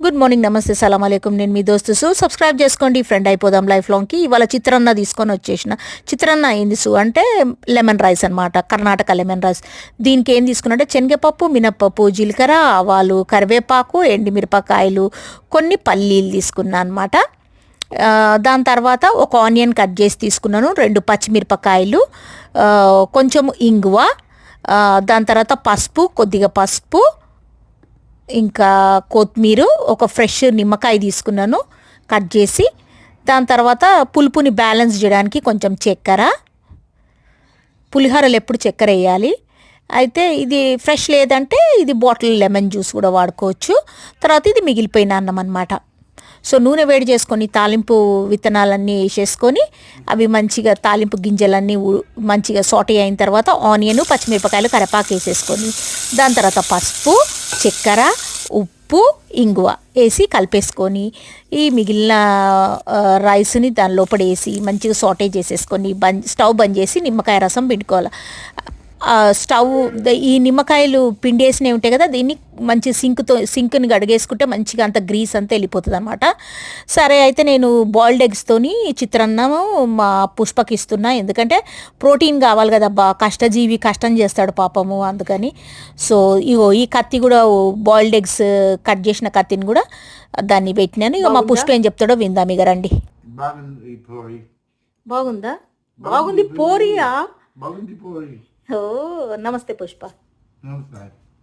Good morning, నమస్తే, సలాం అలైకుం. నేను మీ దోస్తు సు. సబ్స్క్రైబ్ చేసుకోండి, ఫ్రెండ్ అయిపోదాం లైఫ్ లాంగ్కి. ఇవాళ చిత్రాన్న తీసుకొని వచ్చేసిన. చిత్రాన్న ఏంది సు అంటే లెమన్ రైస్ అనమాట, కర్ణాటక లెమన్ రైస్. దీనికి ఏం తీసుకున్నంటే శనగపప్పు, మినప్పప్పు, జీలకర్ర, ఆవాలు, కరివేపాకు, ఎండుమిరపకాయలు, కొన్ని పల్లీలు తీసుకున్నాను అనమాట. దాని తర్వాత ఒక ఆనియన్ కట్ చేసి తీసుకున్నాను, 2 పచ్చిమిరపకాయలు, కొంచెం ఇంగువ, దాని తర్వాత కొద్దిగా పసుపు, ఇంకా కొత్తిమీర, ఒక ఫ్రెష్ నిమ్మకాయ తీసుకున్నాను కట్ చేసి. దాని తర్వాత పులుపుని బ్యాలెన్స్ చేయడానికి కొంచెం చక్కెర. పులిహోరలు ఎప్పుడు చక్కెర వేయాలి. అయితే ఇది ఫ్రెష్ లేదంటే ఇది బాటిల్ లెమన్ జ్యూస్ కూడా వాడుకోవచ్చు. తర్వాత ఇది మిగిలిపోయిన అన్నం అనమాట. సో నూనె వేడి చేసుకొని తాలింపు విత్తనాలన్నీ వేసేసుకొని అవి మంచిగా తాలింపు గింజలన్నీ మంచిగా సాటే అయిన తర్వాత ఆనియన్, పచ్చిమిరపకాయలు, కరివేపాకు వేసేసుకొని దాని తర్వాత పసుపు, చక్కెర, ఉప్పు, ఇంగువ వేసి కలిపేసుకొని ఈ మిగిలిన రైస్ని దాని లోపల వేసి మంచిగా సాటే చేసేసుకొని స్టవ్ బంద్ చేసి నిమ్మకాయ రసం పిండుకోవాలి. ఈ నిమ్మకాయలు పిండేసినవి ఉంటాయి కదా, దీన్ని మంచి సింక్ని గడిగేసుకుంటే మంచిగా అంత గ్రీస్ అంతా వెళ్ళిపోతుంది అనమాట. సరే, అయితే నేను బాయిల్డ్ ఎగ్స్తోని చిత్రాన్నము మా పుష్పకి ఇస్తున్నా, ఎందుకంటే ప్రోటీన్ కావాలి కదా, కష్టజీవి కష్టం చేస్తాడు పాపము, అందుకని. సో ఈ కత్తి కూడా బాయిల్డ్ ఎగ్స్ కట్ చేసిన కత్తిని కూడా దాన్ని పెట్టినాను. ఇక మా పుష్ప ఏం చెప్తాడో విందాం. ఇక రండి. బాగుందా? బాగుంది పోరియా. ఓ నమస్తే పుష్ప. నమస్తే.